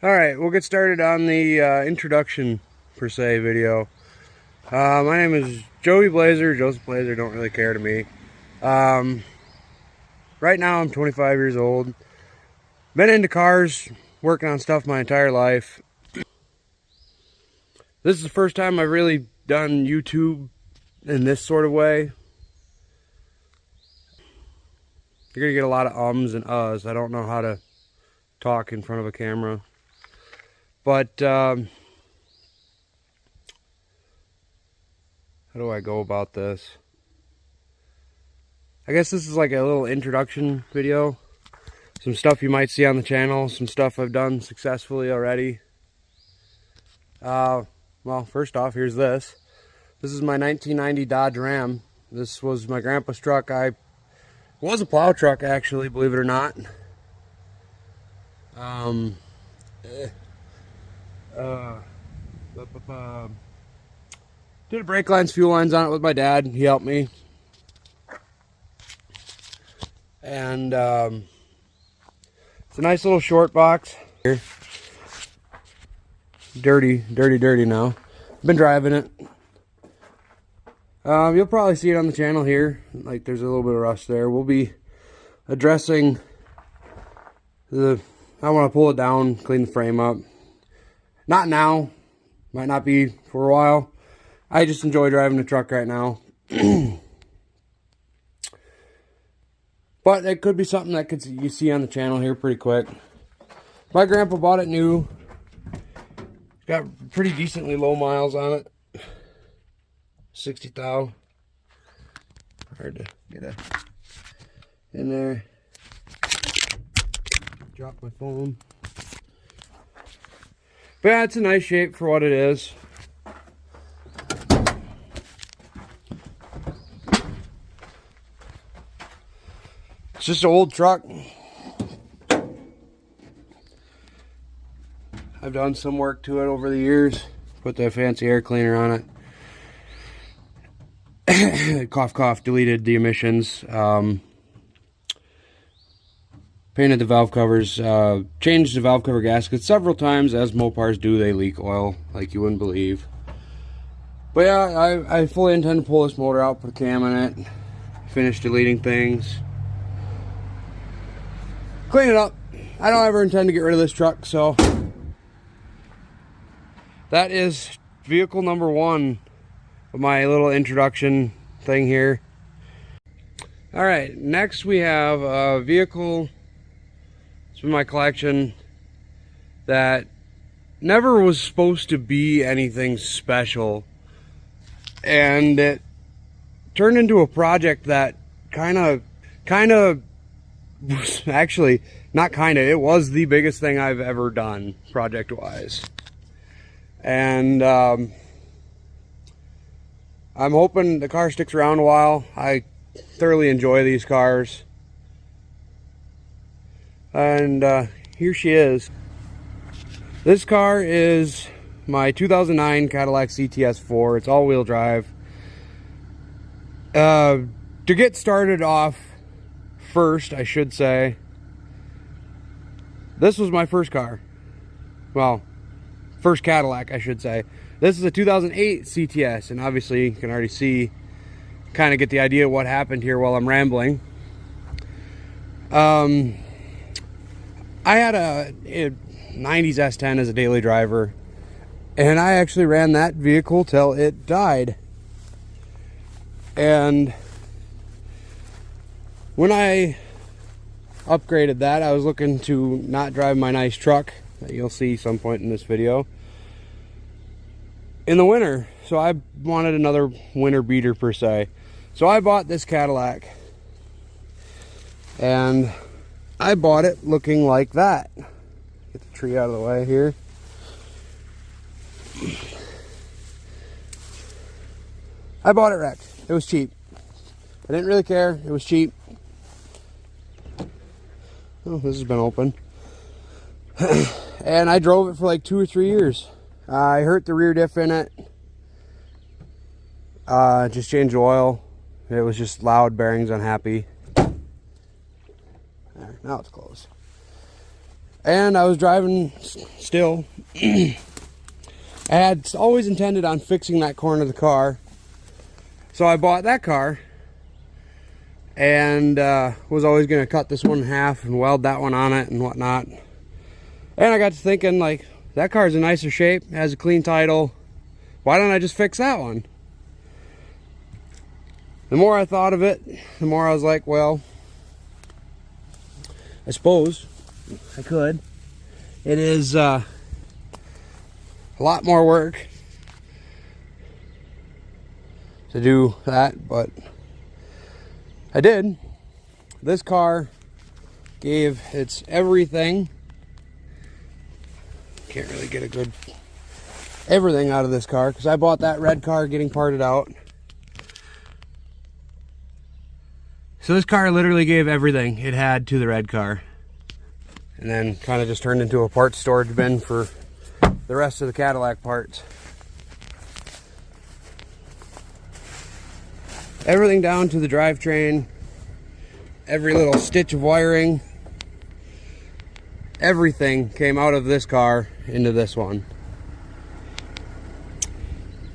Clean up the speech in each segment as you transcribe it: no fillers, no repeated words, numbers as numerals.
Alright, we'll get started on the introduction, per se, video. My name is Joey Blazer, Joseph Blazer, don't really care to me. Right now I'm 25 years old. Been into cars, working on stuff my entire life. This is the first time I've really done YouTube in this sort of way. You're gonna get a lot of ums and uhs. I don't know how to talk in front of a camera. But, how do I go about this? I guess this is like a little introduction video. Some stuff you might see on the channel, some stuff I've done successfully already. Well, first off, here's this. This is my 1990 Dodge Ram. This was my grandpa's truck. It was a plow truck, actually, believe it or not. Did a brake lines, fuel lines on it with my dad. He helped me. And it's a nice little short box. Here. Dirty now. Been driving it. You'll probably see it on the channel here. Like there's a little bit of rust there. We'll be addressing I want to pull it down, clean the frame up. Not now. Might not be for a while. I just enjoy driving the truck right now. But it could be something that you see on the channel here pretty quick. My grandpa bought it new. Got pretty decently low miles on it. 60,000. Hard to get it in there. Drop my phone. But yeah, it's a nice shape for what it is. It's just an old truck. I've done some work to it over the years. Put that fancy air cleaner on it. Cough, cough, deleted the emissions. Painted the valve covers, changed the valve cover gaskets several times. As Mopars do, they leak oil like you wouldn't believe. But yeah, I fully intend to pull this motor out, put a cam in it, finish deleting things, clean it up. I don't ever intend to get rid of this truck, so that is vehicle number one of my little introduction thing here. Alright, next we have a vehicle. It's in my collection that never was supposed to be anything special, and it turned into a project that kind of was actually not it was the biggest thing I've ever done project wise. And I'm hoping the car sticks around a while. I thoroughly enjoy these cars. And here she is. This car is my 2009 Cadillac CTS 4. It's all-wheel drive. To get started off first, I should say, this was my first car. Well, first Cadillac, I should say. This is a 2008 CTS, and obviously you can already see, kind of get the idea of what happened here while I'm rambling. I had a 90s S10 as a daily driver, and I actually ran that vehicle till it died. And when I upgraded that, I was looking to not drive my nice truck that you'll see some point in this video in the winter. So I wanted another winter beater per se. So I bought this Cadillac, and I bought it looking like that. Get the tree out of the way here. I bought it wrecked. It was cheap. I didn't really care. It was cheap. Oh, this has been open. And I drove it for like 2 or 3 years. I hurt the rear diff in it. Just changed oil. It was just loud, bearings unhappy. There, now it's closed. And I was driving still. I had always intended on fixing that corner of the car. So I bought that car. And was always going to cut this one in half and weld that one on it and whatnot. And I got to thinking, like, that car's in nicer shape, has a clean title. Why don't I just fix that one? The more I thought of it, the more I was like, well, I suppose I could. It is a lot more work to do that, but I did. This car gave its everything. Can't really get a good everything out of this car because I bought that red car getting parted out. So this car literally gave everything it had to the red car. And then kind of just turned into a parts storage bin for the rest of the Cadillac parts. Everything down to the drivetrain, every little stitch of wiring, everything came out of this car into this one.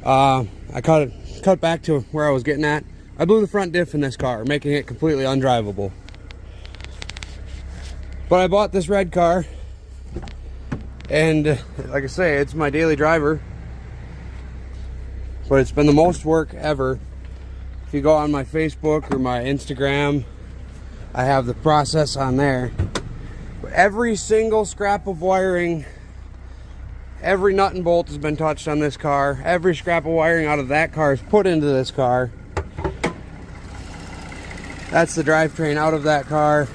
I cut back to where I was getting at. I blew the front diff in this car, making it completely undrivable. But I bought this red car, and like I say, it's my daily driver. But it's been the most work ever. If you go on my Facebook or my Instagram, I have the process on there. Every single scrap of wiring, every nut and bolt has been touched on this car. Every scrap of wiring out of that car is put into this car. That's the drivetrain out of that car.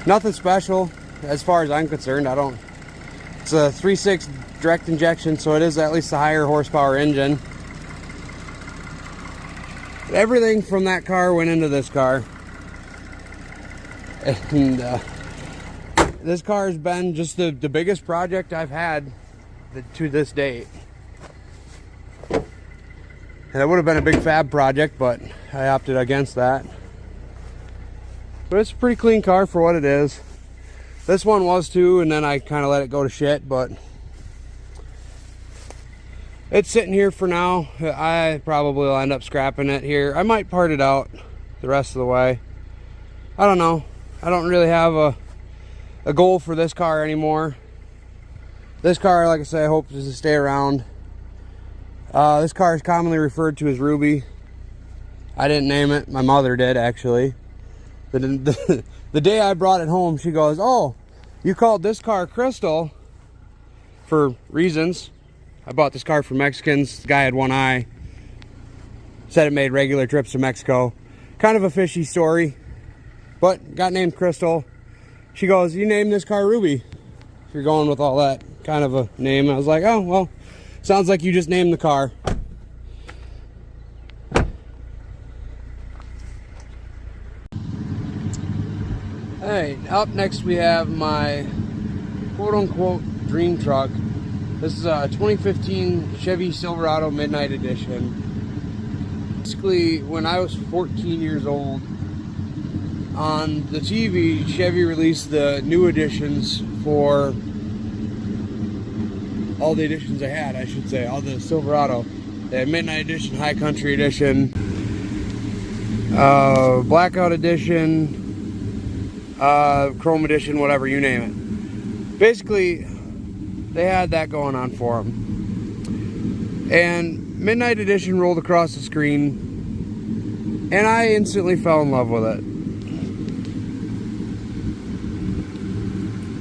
Nothing special as far as I'm concerned. It's a 3.6 direct injection, so it is at least a higher horsepower engine. Everything from that car went into this car. And this car has been just the biggest project I've had to this date. And it would have been a big fab project, but I opted against that. But it's a pretty clean car for what it is. This one was too, and then I kind of let it go to shit, but it's sitting here for now. I probably will end up scrapping it here. I might part it out the rest of the way. I don't know. I don't really have a goal for this car anymore. This car, like I say, I hope to stay around. This car is commonly referred to as Ruby. I didn't name it. My mother did, actually. The day I brought it home, she goes, "Oh, you called this car Crystal for reasons." I bought this car from Mexicans. The guy had one eye. Said it made regular trips to Mexico. Kind of a fishy story, but got named Crystal. She goes, "You named this car Ruby if you're going with all that kind of a name." I was like, "Oh, well, sounds like you just named the car." Alright, up next we have my quote-unquote dream truck. This is a 2015 Chevy Silverado Midnight Edition. Basically, when I was 14 years old, on the TV, Chevy released the new editions for all the editions I had, I should say, all the Silverado. They had Midnight Edition, High Country Edition, Blackout Edition, Chrome Edition, whatever, you name it. Basically, they had that going on for them. And Midnight Edition rolled across the screen, and I instantly fell in love with it.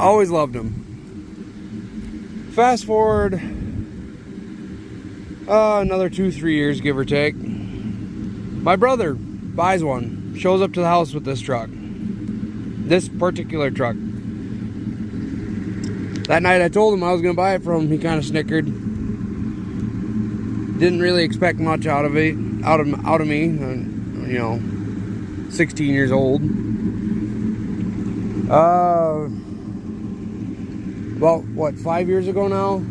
Always loved them. Fast forward another 2-3 years, give or take. My brother buys one, shows up to the house with this truck. This particular truck. That night I told him I was going to buy it from him. He kind of snickered. Didn't really expect much out of me. You know, 16 years old. Well, what, 5 years ago now?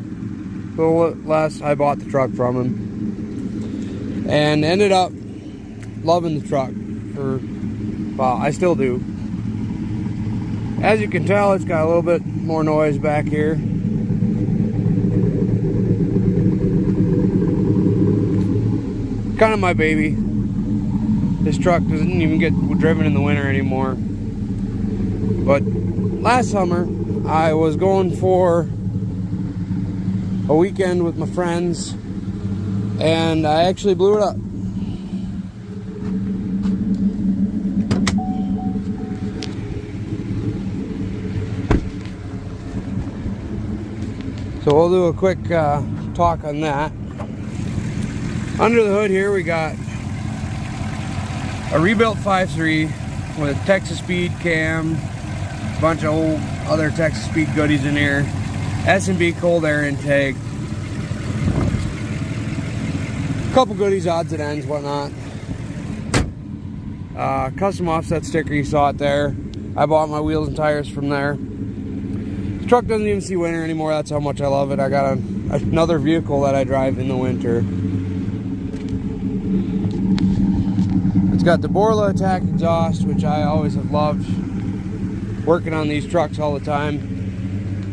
So last I bought the truck from him. And ended up loving the truck. Well, I still do. As you can tell, it's got a little bit more noise back here. Kind of my baby. This truck doesn't even get driven in the winter anymore. But last summer, I was going for a weekend with my friends, and I actually blew it up. So we'll do a quick talk on that. Under the hood here, we got a rebuilt 5.3 with Texas Speed cam, a bunch of old other Texas Speed goodies in here, S&B cold air intake, a couple goodies, odds and ends, whatnot. Custom offset sticker, you saw it there. I bought my wheels and tires from there. The truck doesn't even see winter anymore. That's how much I love it. I got another vehicle that I drive in the winter. It's got the Borla Attack exhaust, which I always have loved. Working on these trucks all the time.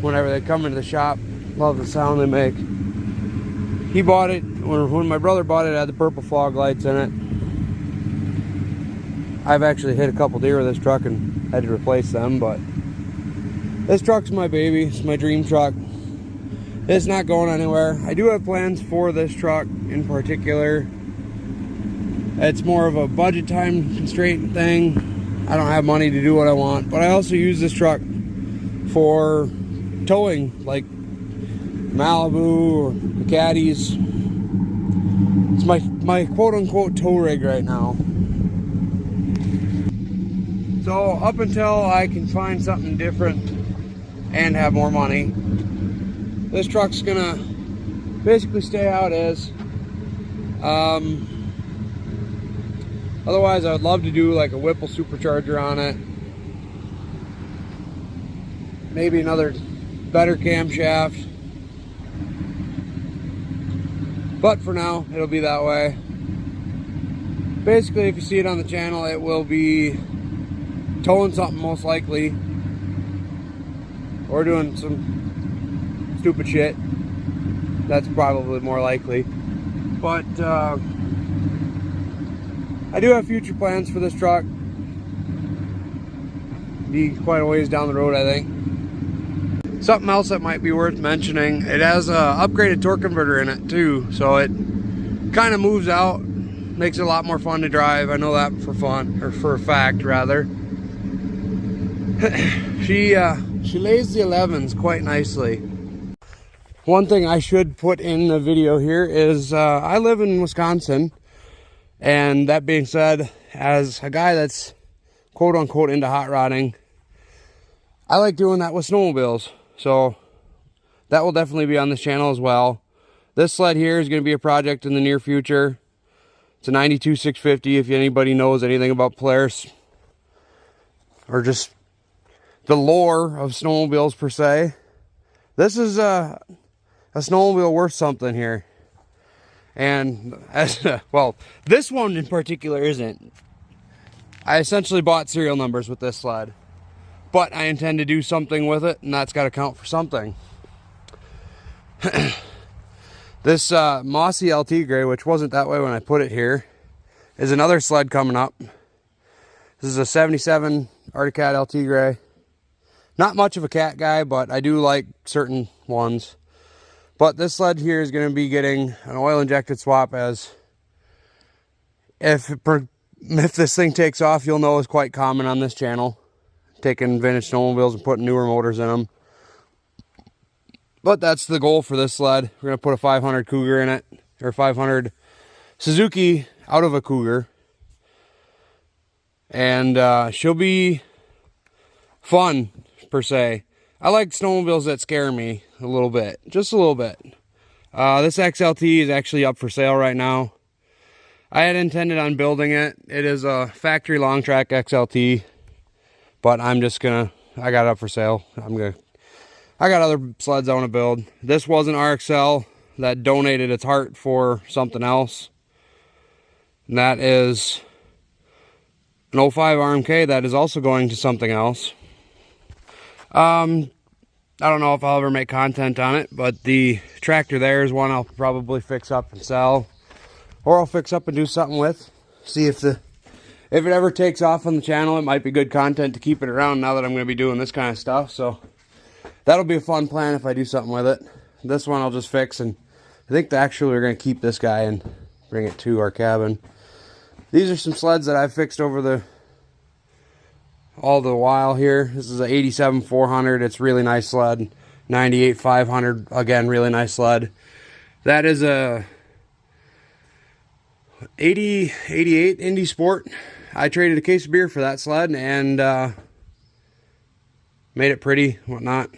Whenever they come into the shop, love the sound they make. He bought it, when my brother bought it, it had the purple fog lights in it. I've actually hit a couple deer with this truck and had to replace them, but this truck's my baby. It's my dream truck. It's not going anywhere. I do have plans for this truck in particular. It's more of a budget time constraint thing. I don't have money to do what I want, but I also use this truck for towing, like Malibu or the Caddies. It's my quote-unquote tow rig right now. So up until I can find something different and have more money, this truck's gonna basically stay how it is. Otherwise, I would love to do like a Whipple supercharger on it. Maybe another better camshaft. But for now, it'll be that way. Basically, if you see it on the channel, it will be towing something most likely. Or doing some stupid shit. That's probably more likely. But I do have future plans for this truck. Be quite a ways down the road, I think. Something else that might be worth mentioning, it has a upgraded torque converter in it too, so it kind of moves out, makes it a lot more fun to drive. I know that for fun, or for a fact rather. She lays the 11s quite nicely. One thing I should put in the video here is I live in Wisconsin. And that being said, as a guy that's quote-unquote into hot rodding, I like doing that with snowmobiles. So that will definitely be on this channel as well. This sled here is going to be a project in the near future. It's a 92 650 if anybody knows anything about Polaris. Or just the lore of snowmobiles per se. This is a snowmobile worth something here. And as well, this one in particular isn't. I essentially bought serial numbers with this sled, but I intend to do something with it, and that's got to count for something. This Mossy LT Gray, which wasn't that way when I put it here, is another sled coming up. This is a 77 Arctic Cat LT Gray. Not much of a cat guy, but I do like certain ones. But this sled here is going to be getting an oil injected swap, as if this thing takes off, you'll know is quite common on this channel. Taking vintage snowmobiles and putting newer motors in them. But that's the goal for this sled. We're going to put a 500 Cougar in it, or 500 Suzuki out of a Cougar. And she'll be fun, per se. I like snowmobiles that scare me a little bit, just a little bit. This XLT is actually up for sale right now. I had intended on building it. It is a factory long track XLT, but I'm just gonna, I got it up for sale. I got other sleds I want to build. This was an RXL that donated its heart for something else. And that is an 05 RMK that is also going to something else. I don't know if I'll ever make content on it, but the tractor there is one I'll probably fix up and sell, or I'll fix up and do something with. See if it ever takes off on the channel. It might be good content to keep it around now that I'm going to be doing this kind of stuff. So that'll be a fun plan if I do something with it. This one I'll just fix, and I think actually we're going to keep this guy and bring it to our cabin. These are some sleds that I've fixed over all the while here. This is a 87 400. It's a really nice sled. 98 500, again, really nice sled. That is a 88 Indy Sport. I traded a case of beer for that sled and made it pretty, whatnot.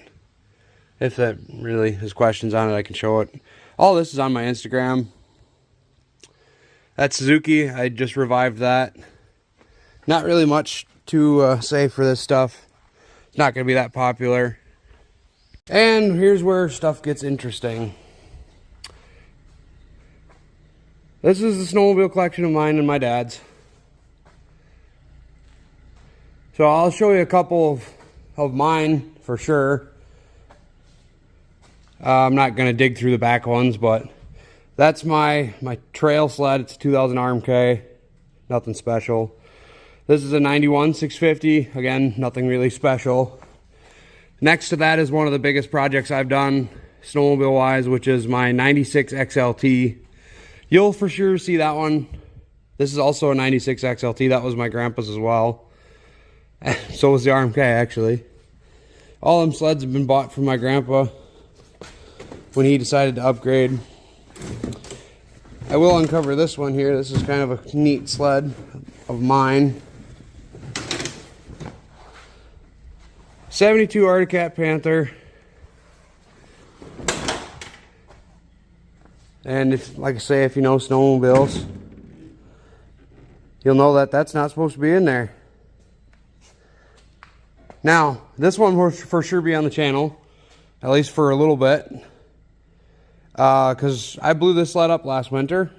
If that really has questions on it, I can show it. All this is on my Instagram. That's Suzuki. I just revived that. Not really much to say for this stuff. It's not going to be that popular. And here's where stuff gets interesting. This is the snowmobile collection of mine and my dad's. So I'll show you a couple of mine for sure. I'm not going to dig through the back ones, but that's my trail sled. It's a 2000 RMK. Nothing special. This is a 91 650. Again, nothing really special. Next to that is one of the biggest projects I've done snowmobile wise, which is my 96 XLT. You'll for sure see that one. This is also a 96 XLT. That was my grandpa's as well. So was the RMK, actually. All them sleds have been bought from my grandpa when he decided to upgrade. I will uncover this one here. This is kind of a neat sled of mine. 72 Arctic Cat Panther. And if, like I say, if you know snowmobiles, you'll know that that's not supposed to be in there. Now, this one will for sure be on the channel, at least for a little bit, because I blew this sled up last winter.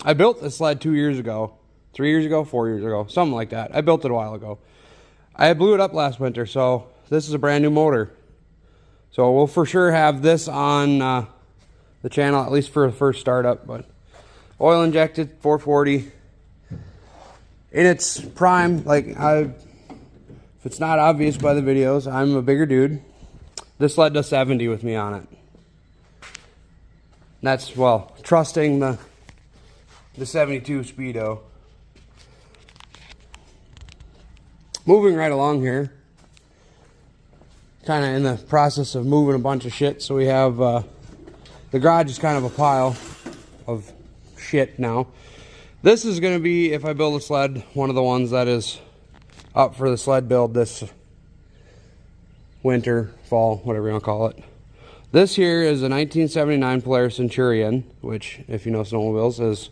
I built this sled 2 years ago, 3 years ago, 4 years ago, something like that. I built it a while ago. I blew it up last winter, so this is a brand new motor. So we'll for sure have this on the channel, at least for the first startup. But oil injected 440 in its prime. Like, if it's not obvious by the videos, I'm a bigger dude. This sled does 70 with me on it. That's, well, trusting the 72 Speedo. Moving right along here. Kind of in the process of moving a bunch of shit. So we have, the garage is kind of a pile of shit now. This is going to be, if I build a sled, one of the ones that is up for the sled build this winter, fall, whatever you want to call it. This here is a 1979 Polaris Centurion, which, if you know snowmobiles, is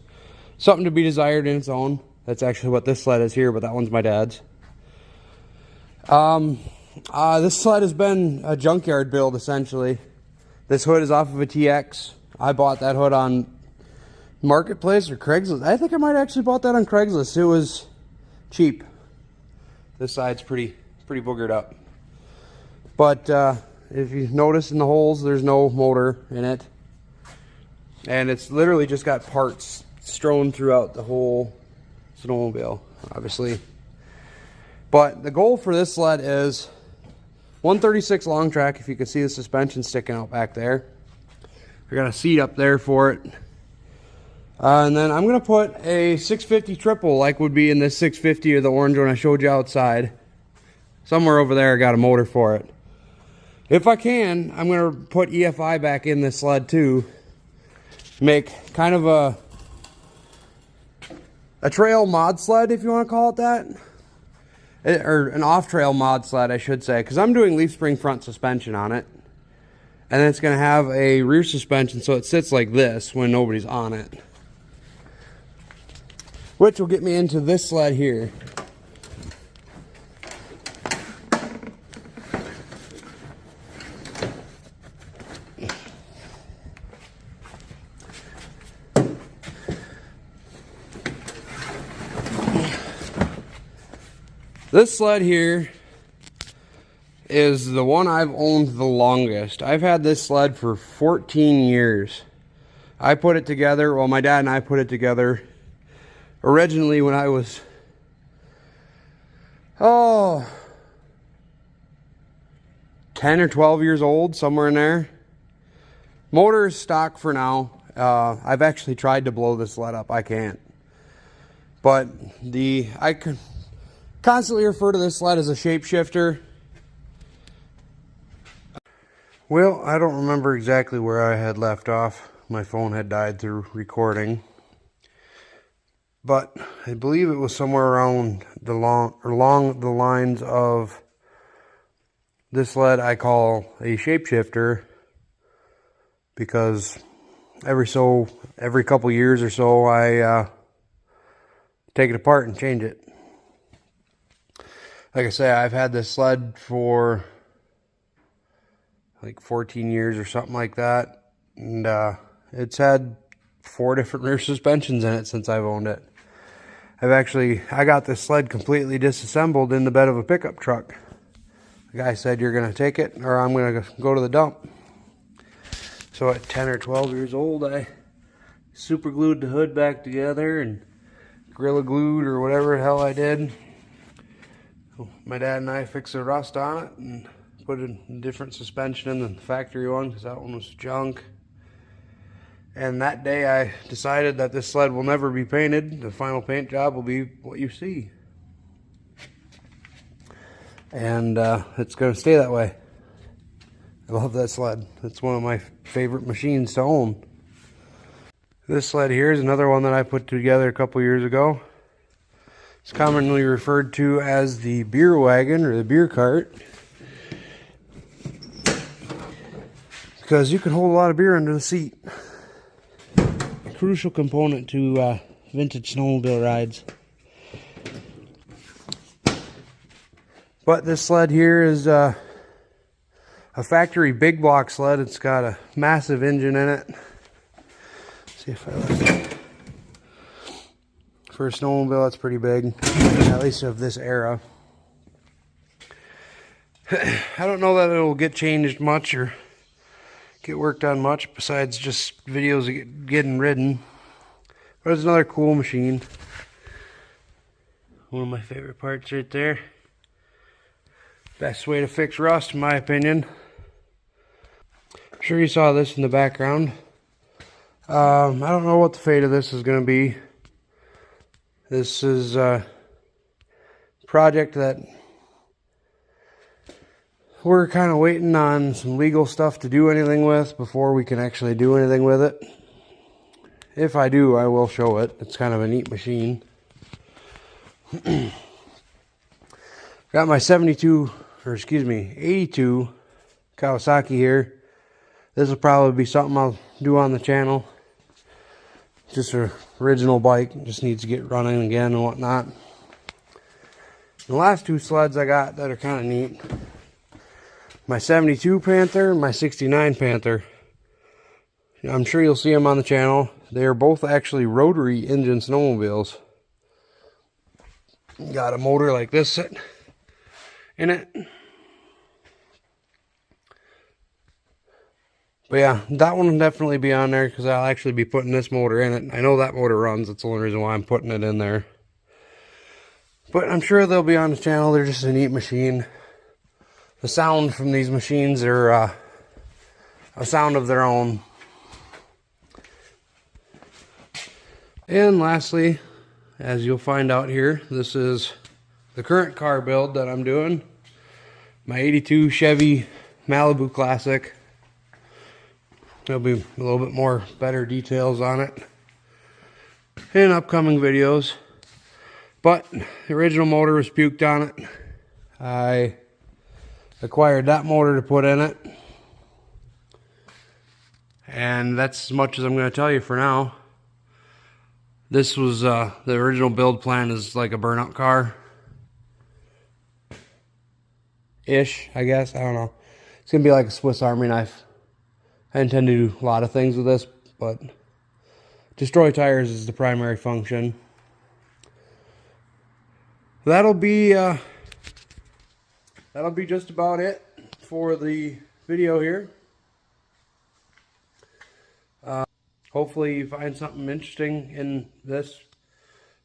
something to be desired in its own. That's actually what this sled is here, but that one's my dad's. This sled has been a junkyard build, essentially. This hood is off of a TX. I bought that hood on Marketplace or Craigslist. I think I might actually bought that on Craigslist. It was cheap. This side's pretty boogered up. But if you notice in the holes, there's no motor in it. And it's literally just got parts strewn throughout the whole snowmobile, obviously. But the goal for this sled is 136 long track, if you can see the suspension sticking out back there. I got a seat up there for it. And then I'm going to put a 650 triple like would be in this 650 or the orange one I showed you outside. Somewhere over there I got a motor for it. If I can, I'm going to put EFI back in this sled too. Make kind of a trail mod sled, if you want to call it that. Or an off-trail mod sled, I should say, because I'm doing leaf spring front suspension on it. And then it's going to have a rear suspension, so it sits like this when nobody's on it. Which will get me into this sled here. This sled here is the one I've owned the longest. I've had this sled for 14 years. I put it together, well, my dad and I put it together originally when I was, 10 or 12 years old, somewhere in there. Motor is stock for now. I've actually tried to blow this sled up. I can't. But I could constantly refer to this sled as a shapeshifter. Well, I don't remember exactly where I had left off. My phone had died through recording. But I believe it was somewhere around along the lines of this sled I call a shapeshifter because every couple years or so I take it apart and change it. Like I say, I've had this sled for like 14 years or something like that, and it's had 4 different rear suspensions in it since I've owned it. I got this sled completely disassembled in the bed of a pickup truck. The guy said, "You're going to take it or I'm going to go to the dump." So at 10 or 12 years old, I super glued the hood back together and Gorilla glued or whatever the hell I did. My dad and I fixed the rust on it and put a different suspension in than the factory one because that one was junk. And that day I decided that this sled will never be painted. The final paint job will be what you see. And it's going to stay that way. I love that sled. It's one of my favorite machines to own. This sled here is another one that I put together a couple years ago. It's commonly referred to as the beer wagon or the beer cart, because you can hold a lot of beer under the seat. A crucial component to vintage snowmobile rides. But this sled here is a factory big block sled. It's got a massive engine in it. Let's see if I left it. For a snowmobile, that's pretty big, at least of this era. I don't know that it'll get changed much or get worked on much besides just videos of getting ridden. But it's another cool machine. One of my favorite parts right there. Best way to fix rust, in my opinion. I'm sure you saw this in the background. I don't know what the fate of this is going to be. This is a project that we're kind of waiting on some legal stuff to do anything with before we can actually do anything with it. If I do, I will show it. It's kind of a neat machine. Got my 82 Kawasaki here. This will probably be something I'll do on the channel. Just an original bike, just needs to get running again and whatnot. The last 2 sleds I got that are kind of neat. My 72 Panther and my 69 Panther. I'm sure you'll see them on the channel. They are both actually rotary engine snowmobiles. Got a motor like this in it. But yeah, that one will definitely be on there because I'll actually be putting this motor in it. I know that motor runs. That's the only reason why I'm putting it in there. But I'm sure they'll be on the channel. They're just a neat machine. The sound from these machines are a sound of their own. And lastly, as you'll find out here, this is the current car build that I'm doing. My 82 Chevy Malibu Classic. There'll be a little bit more better details on it in upcoming videos. But the original motor was puked on it. I acquired that motor to put in it. And that's as much as I'm going to tell you for now. This was the original build plan is like a burnout car. Ish, I guess. I don't know. It's going to be like a Swiss Army knife. I intend to do a lot of things with this, but destroy tires is the primary function. That'll be that'll be just about it for the video here. Hopefully you find something interesting in this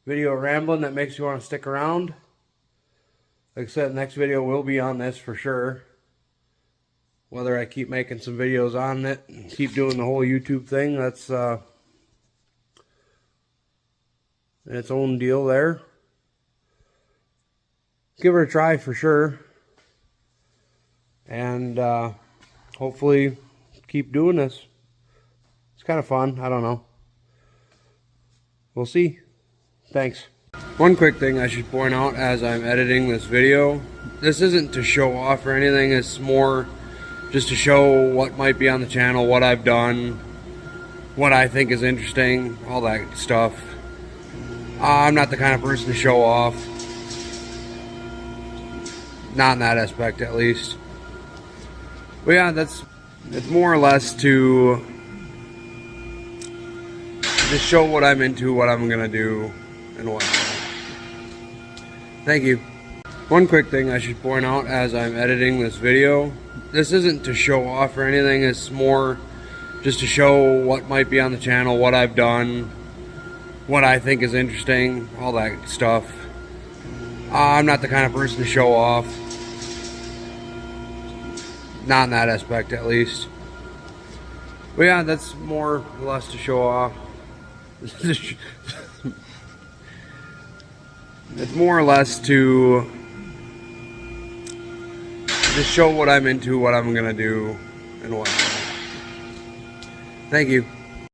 video rambling that makes you want to stick around. Like I said, the next video will be on this for sure. Whether I keep making some videos on it and keep doing the whole YouTube thing, that's its own deal there. Give her a try for sure. And hopefully keep doing this. It's kind of fun. I don't know. We'll see. Thanks. One quick thing I should point out as I'm editing this video. This isn't to show off or anything. It's more just to show what might be on the channel, what I've done, what I think is interesting, all that stuff. I'm not the kind of person to show off. Not in that aspect, at least. But yeah, it's more or less to just show what I'm into, what I'm gonna do, and what. Thank you. One quick thing I should point out as I'm editing this video. This isn't to show off or anything. It's more just to show what might be on the channel, what I've done, what I think is interesting, all that stuff. I'm not the kind of person to show off. Not in that aspect, at least. But yeah, that's more or less to show off. It's more or less to just show what I'm into, what I'm gonna do, and what. Thank you.